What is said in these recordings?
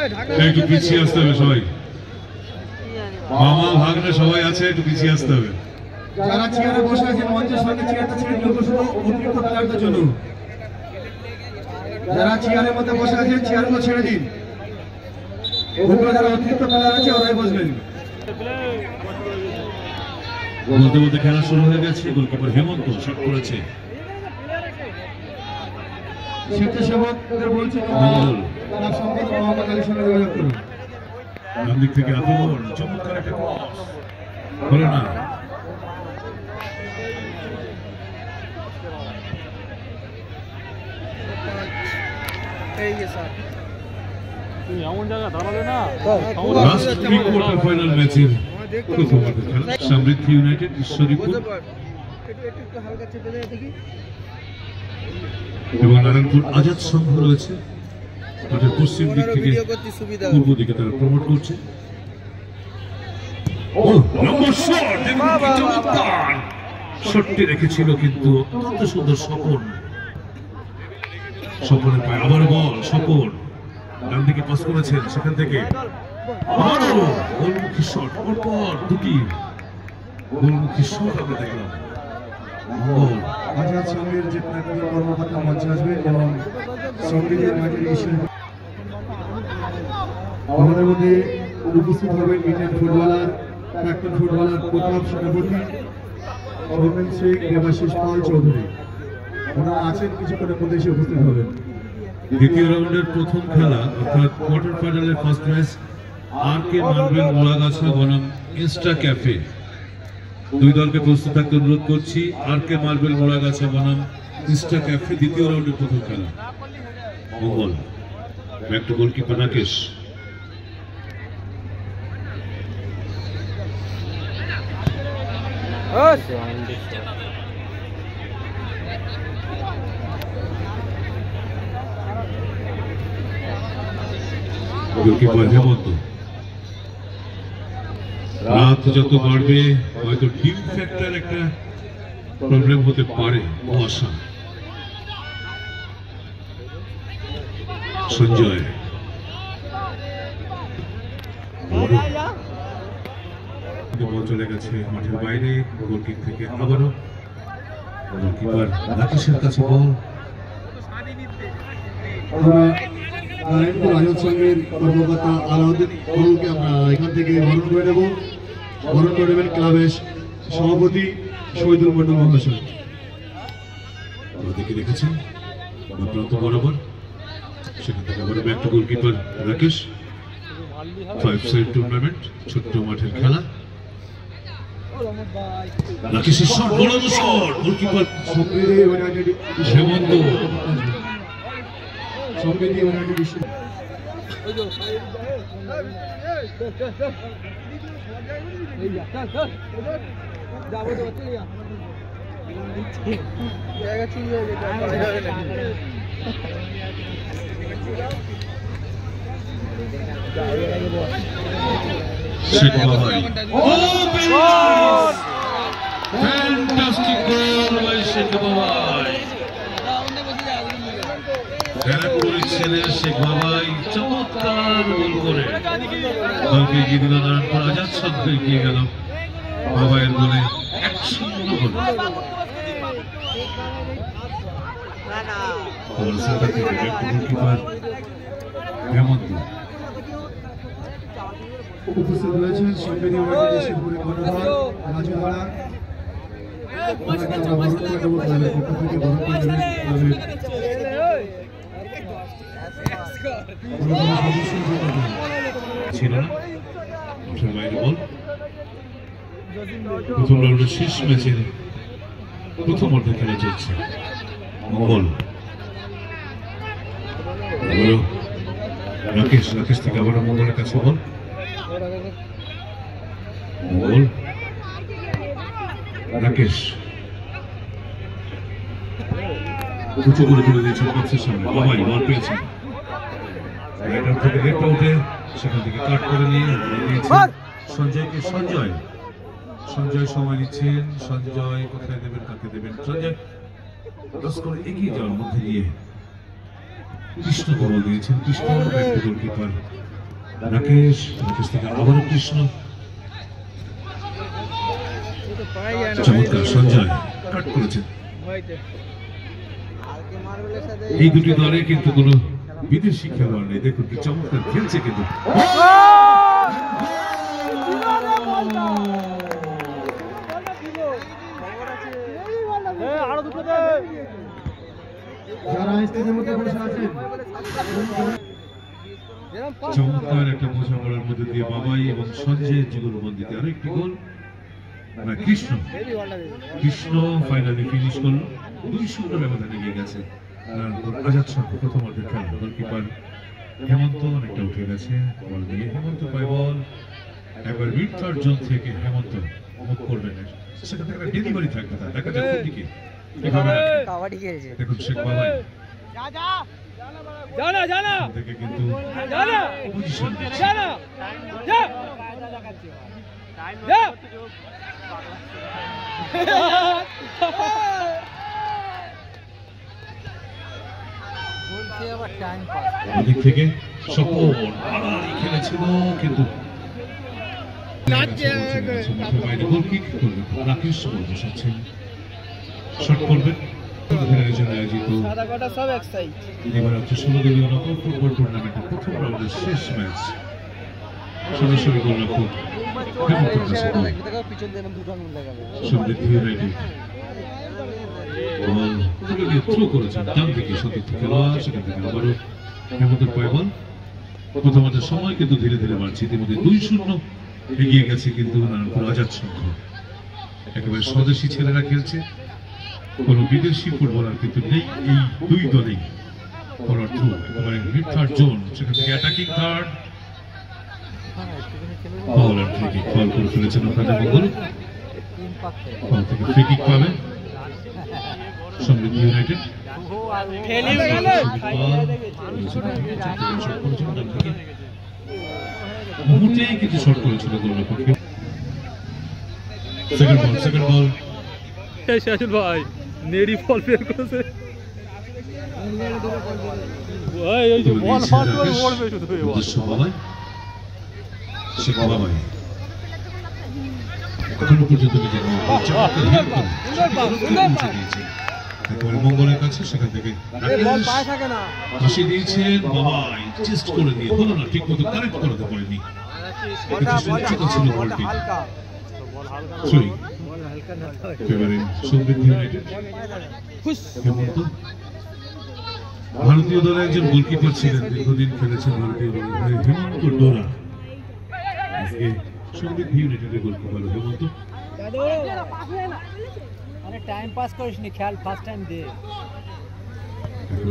একটু পিছিয়ে আসতে হবে সবাই, মামা ভাগ্নে সবাই আছে, একটু পিছিয়ে আসতে হবে। যারা চেয়ারে বসে আছেন মঞ্চের সামনে চেয়ারটা ছেড়ে দিন, অতিরিক্ত খেলার জন্য। যারা চেয়ারের মধ্যে বসে আছেন চেয়ারগুলো ছেড়ে দিন, ওগুলো যারা অতিরিক্ত খেলার আছে ওরাই বসবেন। বলতে বলতে খেলা শুরু হয়ে গেছে। গোলকিপার হেমন্ত শট করেছে। স্বেচ্ছাসেবকদের বলছি ক্লাব সম্পাদক মোহাম্মদ আলীর সঙ্গে যোগাযোগ করুন। ডান দিক থেকে আক্রমণ, চমৎকার একটা ক্রস হলো না। এমন জায়গা দাঁড়াবে না। লাস্ট প্রি কোয়ার্টার ফাইনাল ম্যাচের প্রথম খেলা সমৃদ্ধি ইউনাইটেড ঈশ্বরীপুর এবং নারায়ণপুর আজাদ সংঘ রয়েছে। মাঠের পশ্চিম দিক থেকে পূর্ব দিকে তারা প্রমোট করছে। শটটি রেখেছিল কিন্তু অত্যন্ত সুন্দর স্বপন। স্বপনের পায়ে আবার বল, স্বপন ডান দিকে পাস করেছেন, সেখান থেকে গোলমুখী শট, পর দুটি গোলমুখী শট আমরা দেখলাম। আজাদ সংঘের যে প্রাক্তন কর্মকর্তা মঞ্চে আসবেন এবং সমৃদ্ধি ইউনাইটেড ঈশ্বরীপুর আমাদের মধ্যে উপস্থিত হবেন ইন্ডিয়ান ফুটবলার, প্রাক্তন ফুটবলার প্রতাপ সেনাপতি, অভিমান শেখ, দেবাশিস পাল চৌধুরী। ওনারা আছেন, কিছুক্ষণের মধ্যে এসে উপস্থিত হবেন। দ্বিতীয় রাউন্ডের প্রথম খেলা অর্থাৎ কোয়ার্টার ফাইনালের first match R K. Marble Moragachha বনাম ইনস্টা ক্যাফে। দুই দলকে প্রস্তুত থাকতে অনুরোধ করছি। আর.কে. মার্বেল মোড়াগাছা বনাম ইনস্টা ক্যাফে দ্বিতীয় রাউন্ডের প্রথম খেলা। Mangal back two goalkeeper Rakesh. Goalkeeper Hemant. রাত যত বাড়বে হয়তো টিম ফ্যাক্টর একটা প্রবলেম হতে পারে। কুয়াশা। সঞ্জয় বল চলে গেছে মাঠের বাইরে। গোলকিক থেকে আবারও গোলকিপার রাকেশের কাছে বল। নারায়ণপুর আজাদ সংঘের কর্মকর্তা আলাউদ্দিন বাবুকে আমরা এখান থেকে বরণ করে নেব। বরণ করে নেবেন ক্লাবের সভাপতি শহীদুল মন্ডল মহাশয়। দেখে রেখেছেন প্রান্ত বরাবর, সেখান থেকে আবার back two goalkeeper Rakesh. 5 side tournament, ছোট্ট মাঠের খেলা। রাকেশের শট, বড় শট, গোলকিপার সমৃদ্ধি ইউনাইটেড হেমন্ত। সমৃদ্ধি ইউনাইটেড বিশ্ব শেখ বাবাই। Fantastic goal by শেখ বাবাই। ব্যারাকপুরের ছেলে শেখ বাবাই চমৎকার গোল করে দলকে এগিয়ে দিল। নারায়ণপুর আজাদ সংঘ এগিয়ে গেল বাবাইয়ের গোলে 1-0 গোল। গোলকিপার হেমন্ত। উপস্থিত রয়েছেন সমৃদ্ধি ইউনাইটেড ঈশ্বরপুরের কর্ণধার রাজু ধারা। ওনাকে আমরা বরণ করে নেব, ক্লাবের পক্ষ থেকে বরণ করে নেবেন ক্লাবের ছিল না বাইরে বল। প্রথম রাউন্ডের শেষ ম্যাচের প্রথম অর্ধে খেলা চলছে। মঙ্গল রাকেশ। রাকেশ থেকে আবার মঙ্গলের কাছে বল। মঙ্গল রাকেশ উঁচু করে তুলে দিয়েছেন বক্সের সামনে। বাবাই বল পেয়েছেন রাইট আউট থেকে লেফট আউটে, সেখান থেকে কাট করে নিয়ে দিয়েছেন সঞ্জয়কে। সঞ্জয় সময় নিচ্ছেন। সঞ্জয় কোথায় দেবেন, কাকে দেবেন? সঞ্জয় 10 করে এগিয়ে যাওয়ার মধ্যে দিয়ে কৃষ্ণকে বল দিয়েছেন। কৃষ্ণ গোলকিপার রাকেশ থেকে আবারও কৃষ্ণ, চমৎকার সঞ্জয় কাট করেছেন। এই দুটি দলে কিন্তু কোনো বিদেশি খেলোয়াড় নেই, দেখুন কি চমৎকার খেলছে কিন্তু। যারা স্টেজের মধ্যে বসে আছেন, চমৎকার একটা বোঝাপড়ার মধ্যে দিয়ে বাবাই এবং সঞ্জয়ের যুগলবন্দিতে আরেকটি গোল। কৃষ্ণ ফাইনালি ফিনিশ করলো, 2-0 ব্যবধানে এগিয়ে গেছে। আজাদ শর্মা প্রথমার্ধের খেলা, গোলকিপার হেমন্ত অনেকটা উঠে গেছে, বল দিয়ে হেমন্ত পায় বল, একবার মিড থার্ড জোন থেকে হেমন্ত মুখ করবেন, সেখান থেকে ডেলিভারি থাকবে, তার দেখা যাক কোন দিকে দেখুন শেখ বাবাই থেকে কিন্তু পজিশন ওদিক থেকে স্বপন আড়াআড়ি খেলেছিল কিন্তু গোলকিক করবে রাকেশ বসাচ্ছেন, শট করবেন। আয়োজিত এবার হচ্ছে 16 দলীয় নকআউট ফুটবল টুর্নামেন্টের প্রথম রাউন্ডের শেষ ম্যাচ, সরাসরি গোলরক্ষক হেমন্তের কাছে সমৃদ্ধি ইউনাইটেড বল তুলে দিয়ে থ্রো করেছেন ডান দিকে সতীর্থ খেলোয়াড়, সেখান থেকে আবারও হেমন্তের পায় বল। প্রথমার্ধের সময় কিন্তু ধীরে ধীরে বাড়ছে, ইতিমধ্যে 2-0 এগিয়ে গেছে কিন্তু নারায়ণপুর আজাদ সংঘ। একেবারে স্বদেশি ছেলেরা খেলছে, কোন বিদেশি ফুটবলার কিন্তু নেই এই দুই দলেই। ফরওয়ার্ড থ্রু একেবারে মিড থার্ড জোন, সেখান থেকে অ্যাটাকিং থার্ড বল আর ফ্রি কিক, ফল করে ফেলেছেন ওখানে মঙ্গল, ফল থেকে ফ্রি কিক পাবে সমৃদ্ধি ইউনাইটেড। মুহূর্তেই কিন্তু শট করেছিল গোলরক্ষক। সেকেন্ড বল শাহিদ ভাই নেড়ি বল বের করেছে ভাই, এই যে বল ফাট করে ওড়বে শুধু এই বল। শেখ বাবাই এখনো পর্যন্ত নিজের একেবারে মঙ্গলের কাছে, সেখান থেকে হাসি দিয়েছেন বাবাই, চেস্ট করে দিয়ে হলো না, ঠিক মতো কারেক্ট করাতে পারেনি, ছিল বলটি। সমৃদ্ধি ইউনাইটেড হেমন্ত ভারতীয় দলে একজন গোলকিপার ছিলেন, দীর্ঘদিন খেলেছেন ভারতীয় দলে, হেমন্ত ডোরা। আজকে সমৃদ্ধি ইউনাইটেডের গোলকিপার হেমন্ত। টাইম পাস করিস নি, খেয়াল ফার্স্ট টাইম দে।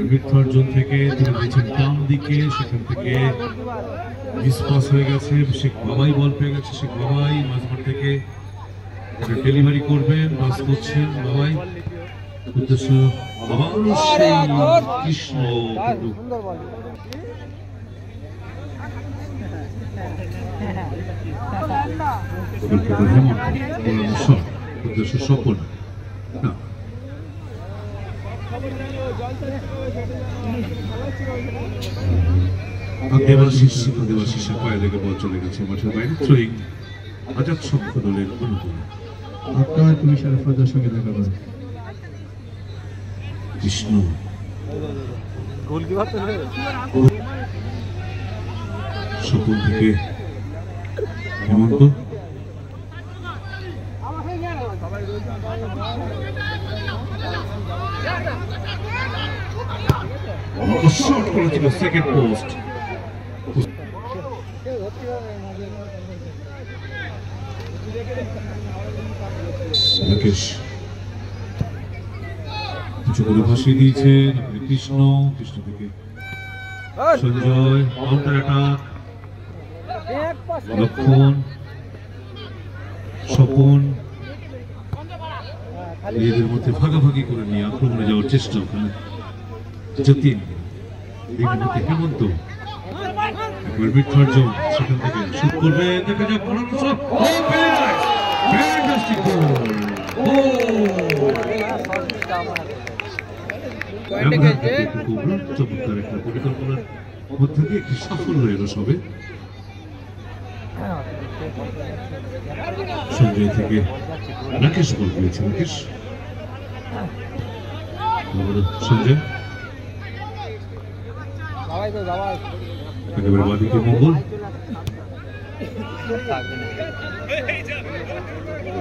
মিড থার্ড জোন থেকে তিনি দিয়েছেন ডান দিকে, সেখান থেকে মিস পাস হয়ে গেছে, শেখ বাবাই বল পেয়ে গেছে, শেখ বাবাই মাঝমাঠ থেকে ডেলিভারি করবেন, পাস করছেন বাবাই, উদ্দেশ্য আবারও সেই কৃষ্ণ কিন্তু হেমন্ত বলানো শট, উদ্দেশ্য সফল না। দেবাশিসের পায়ে লেগে বল চলে গেছে মাঠের বাইরে, থ্রোয়িং আজাদ সংঘ দলের অনুকূল। আপনার পুলিশের ফজর সঙ্গে দেখা করে কৃষ্ণ গোলকিপার তো স্বপন থেকে হেমন্ত, শট করেছিল সেকেন্ড পোস্ট, রাকেশ কিছু করে ভাসিয়ে দিয়েছেন কৃষ্ণ, কৃষ্ণ থেকে সঞ্জয়, কাউন্টার অ্যাটাক, লক্ষণ, স্বপন নিজেদের মধ্যে ভাগাভাগি করে নিয়ে আক্রমণে যাওয়ার চেষ্টা, ওখানে যতীন, হেমন্ত একবার মিড থার্ড জোন, সেখান থেকে শুট করবে, দেখা যাক বাড়ানো শট, ফ্যান্টাস্টিক গোল, চমৎকার একটা পরিকল্পনার মধ্যে দিয়ে একটি সাফল্য এলো সবে। সঞ্জয় থেকে রাকেশ বল পেয়েছে। রাকেশ সঞ্জয় একেবারে বাদিকে Mangal.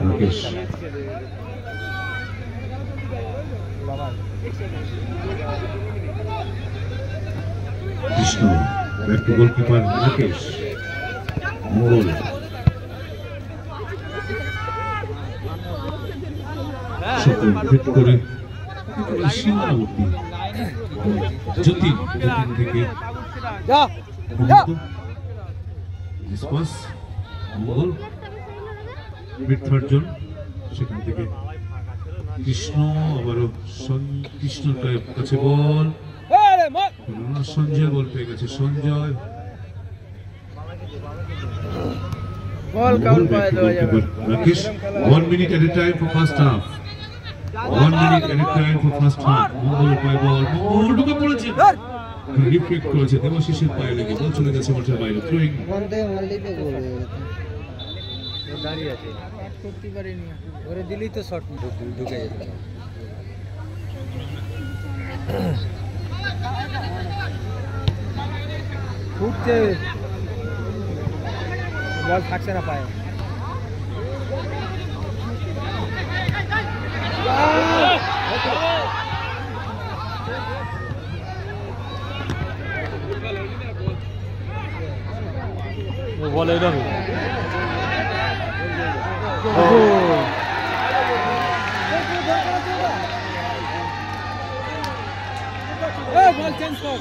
Rakesh Krishna back two goalkeeper Rakesh Mangal. সকল ফিট করে সীমাবর্তী যতীন থেকে মঙ্গল মিড থার্ড জন, সেখান থেকে কৃষ্ণ আবারও কৃষ্ণর কাছে বল, সঞ্জয় বল পেয়ে গেছে। Sanjay Rakesh 1 minute at a time for first half. 1 minute at a time for first half. মঙ্গল পায় বল, মঙ্গল ঢুকে পড়েছে, রিফ্লেক্ট করেছে দেবাশিসের পায়ে লেগে বল চলে গেছে মাঠের বাইরে। থ্রোয়িং দাঁড়িয়ে আছে, করতে পারিনি, ওরে দিলেই তো শট ঢুকে যেত। ফুটছে বল, থাকছে না পায়ে। বলে এটা বল চেঞ্জ কর।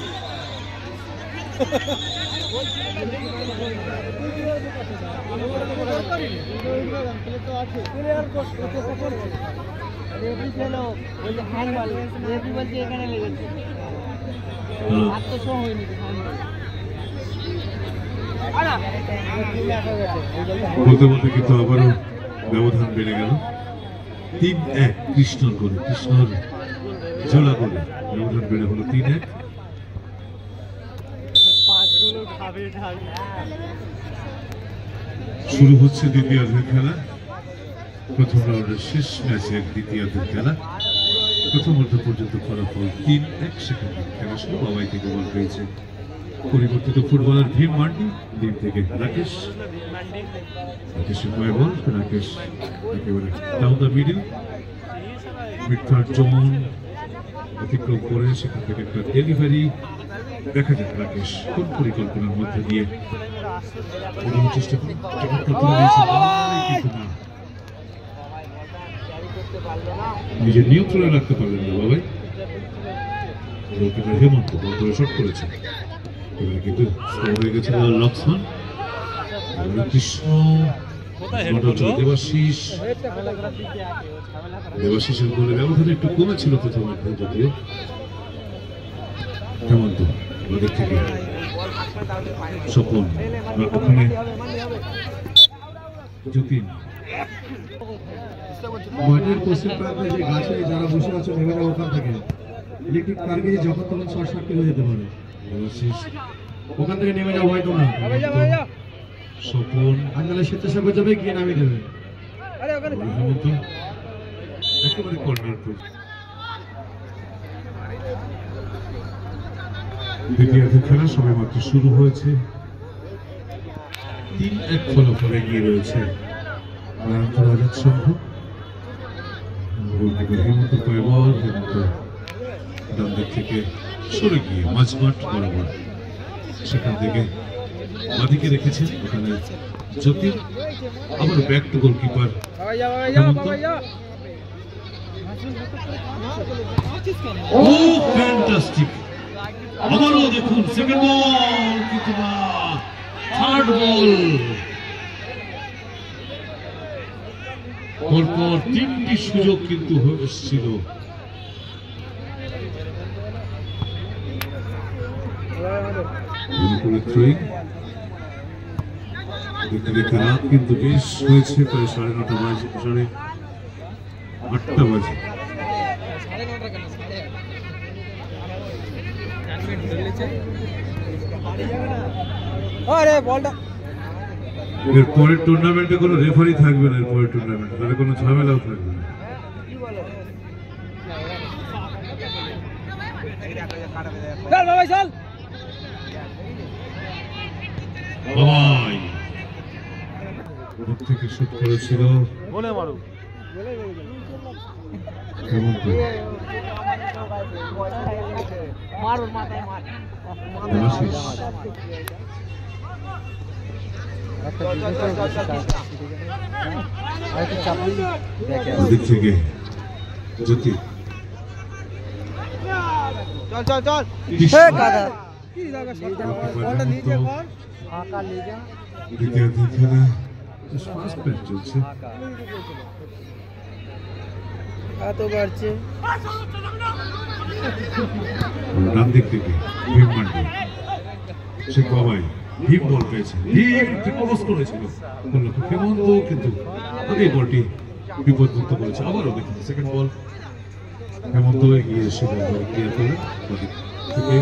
বলতে বলতে কিন্তু আবারও ব্যবধান বেড়ে গেল। 3-1 কৃষ্ণর গোলে, কৃষ্ণর জোড়া গোলে ব্যবধান বেড়ে হলো 3-1। শুরু হচ্ছে দ্বিতীয়ার্ধের খেলা। প্রথম রাউন্ডের শেষ ম্যাচের দ্বিতীয়ার্ধের খেলা। প্রথম অর্ধ পর্যন্ত ফলাফল 3-1। সেখানে খেলা শুরু বাবাই থেকে বল পেয়েছে পরিবর্তিত ফুটবলার ভীম মান্ডি, ভীম থেকে রাকেশ, রাকেশের পায়ে বল, রাকেশ একেবারে down the middle, mid third zone অতিক্রম করে সেখান থেকে একটা ডেলিভারি। দেখা যাক রাকেশ কোন পরিকল্পনার মধ্যে দিয়ে চেষ্টা করে নিজের নিয়ন্ত্রণে রাখতে পারলেন না বাবাই। গোলকিপার হেমন্ত বল করে শট করেছে, এবারে কিন্তু স্কোর হয়ে গেছে লক্ষ্মণ। কৃষ্ণ দেবাশিস, দেবাশিসের গোলে ব্যবধান একটু কমেছিল প্রথমার্ধে, যদিও হেমন্ত ওদের থেকে স্বপন ওখানে যতীন। মাঠের পশ্চিম প্রান্তে যে গাছে যারা বসে আছে নেমে যাবে ওখান থেকে, ইলেকট্রিক তার গিয়ে যখন তখন শর্ট সার্কিট হয়ে যেতে পারে, দেবাশিস ওখান থেকে নেমে যাওয়া হয়তো না। স্বপন আঞ্জলে স্বেচ্ছাসেবক যাবে, গিয়ে নামিয়ে দেবে। হেমন্ত একেবারে কর্নার। দ্বিতীয়ার্ধের খেলা সবে মাত্র শুরু হয়েছে। 3-1 ফলাফল এগিয়ে রয়েছে আজাদ সংঘ। হেমন্ত পায় বল, হেমন্ত ডান দিক থেকে সরে গিয়ে মাঝমাঠ বরাবর, সেখান থেকে বাদিকে রেখেছেন ওখানে যতীন। আবার ব্যাক টু গোলকিপার হেমন্ত। ও ফ্যান্টাস্টিক, আবারও দেখুন সেকেন্ড বল, কিন্তু না থার্ড বল। পরপর 3টি সুযোগ কিন্তু এসেছিল। দেখতে দেখতে রাত কিন্তু বেশ হয়েছে, প্রায় 9:30 বাজে, 8টা বাজে। আরে বলটা এর পরের টুর্নামেন্টে কোনো রেফারি থাকবে না, এর পরের টুর্নামেন্টে তাহলে কোনো ঝামেলাও থাকবে না। বাবাই দূর থেকে শুট করেছিল হেমন্ত। দেবাশিস দিক থেকে জ্যোতি দ্বিতীয় খেলা ফার্স্ট ম্যাচ চলছে। ডান দিক থেকে ভীম মান্ডি সে বাবাই ভীম বল পেয়েছে, ভীম ক্রস করেছিল হেমন্ত কিন্তু আগে বলটি বিপদমুক্ত করেছে। আবারও দেখুন সেকেন্ড বল হেমন্ত এগিয়ে এসে বল ক্লিয়ার করে থেকে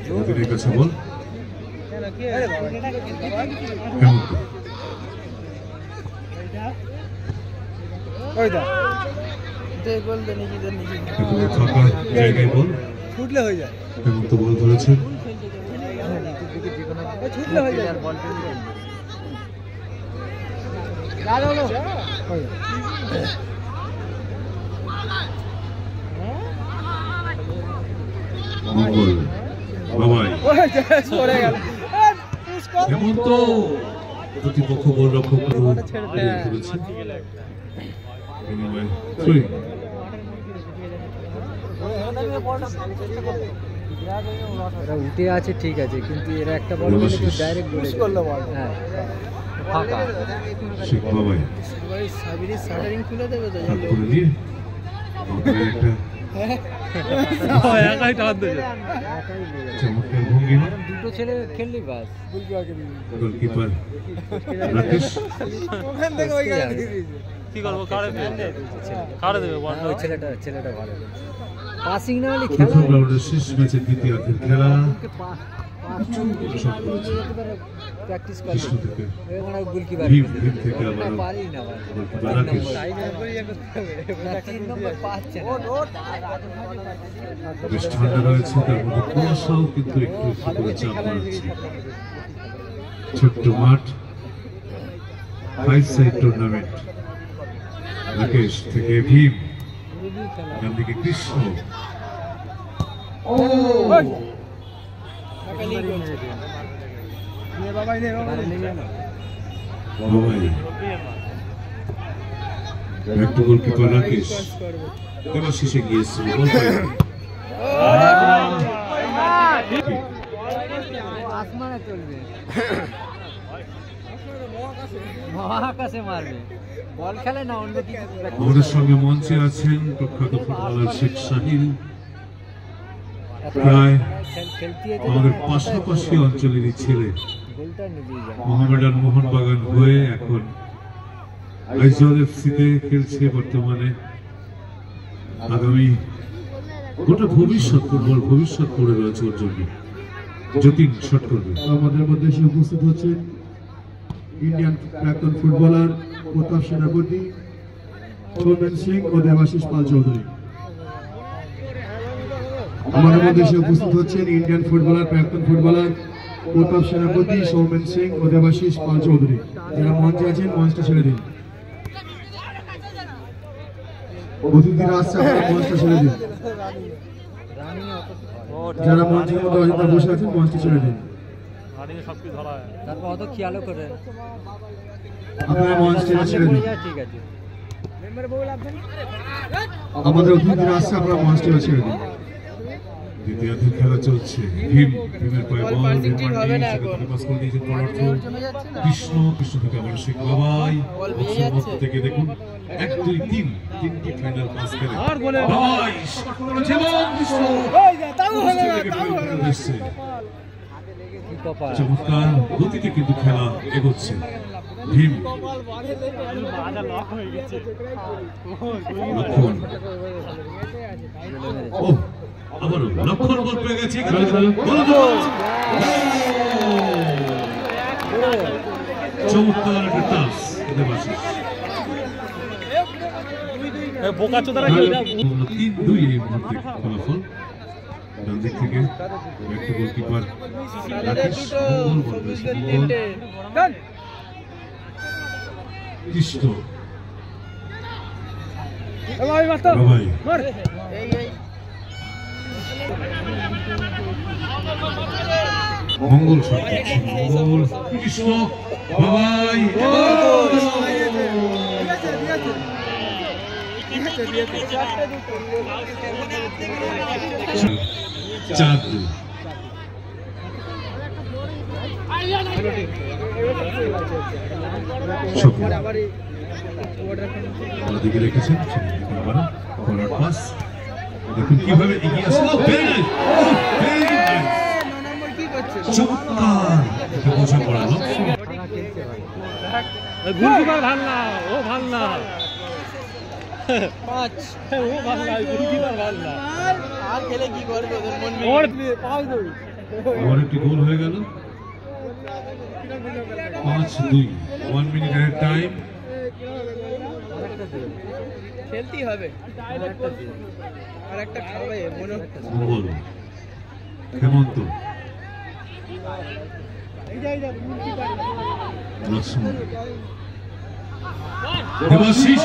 জ্যোতির কাছে বল হেমন্ত ফাঁকা জায়গায় বল ছুটলে হয়ে যায়, হেমন্ত বল ধরেছেন ছুটলে হয়ে যায় বল মঙ্গল বাবাই হেমন্ত প্রতিপক্ষ গোলরক্ষক করেছে। উঠে আছে ঠিক আছে, কিন্তু এরা একটা বল ডাইরেক্ট বলে হ্যাঁ ফাঁকা শেখ বাবাই সাবিরের শাটারিং খুলে দেবে তো হাত করে দিয়ে একাই টান দেবে। চমৎকার ভঙ্গিমা দুটো ছেলে খেললি বাস গোলকিপার রাকেশ কি করবো কারে দেবে ওই ছেলেটা ভালো পাসিং না হলে প্রথম খেলা রাউন্ডের শেষ ম্যাচের দ্বিতীয়ার্ধের খেলা প্র্যাকটিস কৃষ্ণ থেকে করে গোলকিপার ভীম থেকে আবার পারি না ভাই গোলকিপার রাকেশ তিন নম্বর পাচ্ছে বেশ ঠান্ডা রয়েছে, তার মধ্যে কুয়াশাও কিন্তু একটু একটু করে চাপ বাড়াচ্ছে। ছোট্ট মাঠ 5 সাইড টুর্নামেন্ট রাকেশ থেকে ভীম ডান দিকে কৃষ্ণ বাবাই একটু গোলকিপার রাকেশ দেবাশিস গিয়েছিল গোল আসমানে চলবে মহাকাশে মারবে বল খেলে না অন্য কিছু আমাদের সঙ্গে মঞ্চে আছেন প্রখ্যাত ফুটবলার শেখ শাহিল, প্রায় আমাদের পাশাপাশি অঞ্চলেরই ছেলে, মোহামেডান মোহনবাগান হয়ে এখন আইজল এফসিতে খেলছে বর্তমানে। আগামী গোটা ভবিষ্যৎ ফুটবল ভবিষ্যৎ পড়ে রয়েছে ওর জন্য। যতীন শট করবে। আমাদের মধ্যে এসে উপস্থিত হচ্ছেন ইন্ডিয়ান প্রাক্তন ফুটবলার প্রতাপ সেনাপতি, সৌমেন সিং ও দেবাশিস পাল চৌধুরী। আমাদের মধ্যে এসে উপস্থিত হচ্ছেন ইন্ডিয়ান ফুটবলার প্রাক্তন ফুটবলার প্রতাপ সেনাপতি, সৌমেন সিং ও দেবাশিস পাল চৌধুরী। যারা মঞ্চে আছেন মঞ্চটা ছেড়ে দিন। অতিথিরা আসছে, আপনারা মঞ্চটা ছেড়ে দিন। যারা মঞ্চের মধ্যে অযথা বসে আছেন মঞ্চটা ছেড়ে দিন। তারপর অত খেয়ালও করে আপনারা মঞ্চটা ছেড়ে দিন। ঠিক আছে আমাদের অতিথিরা আসছে, আপনারা মঞ্চটা ছেড়ে দিন। দ্বিতীয়ার্ধের খেলা চলছে। ভীমের পায়ে বল, ভীম মান্ডি পাস করে দিয়েছেন পদার্থ কৃষ্ণ থেকে আবার শেখ বাবাই থেকে দেখুন 1 2 3 তিনটি ফাইনাল পাস করে বাবাই শট করেছে এবং কৃষ্ণ চমৎকার গতিতে কিন্তু খেলা এগোচ্ছে। ভীম লক্ষণ ও আবারও লক্ষণ গোল পেয়ে গেছে। দেবাশিস। বোকা চোদারা 3-2 এই মুহূর্তে ফলাফল। ডান দিক থেকে একটা গোলকিপার রাকেশ মঙ্গল বল করেছে, মঙ্গল কৃষ্ণ বাবাই মঙ্গল শট করছে, মঙ্গল কৃষ্ণ বাবাই চার দুই। দিকে রেখেছেন কর্নার পাস, দেখুন কিভাবে এগিয়ে আসলো, চমৎকার বোঝা পড়ালো। গোলকিপার ভাল না, ও ভাল না, ও ভাল না, গোলকিপার ভাল না। আর খেলে কি করবে ওদের মন ওর আবার একটি গোল হয়ে গেল। 5-2, 1 মিনিট এর টাইম। খেলতেই হবে আর একটা খাবে মনে মঙ্গল হেমন্ত লক্ষ্মণ দেবাশিস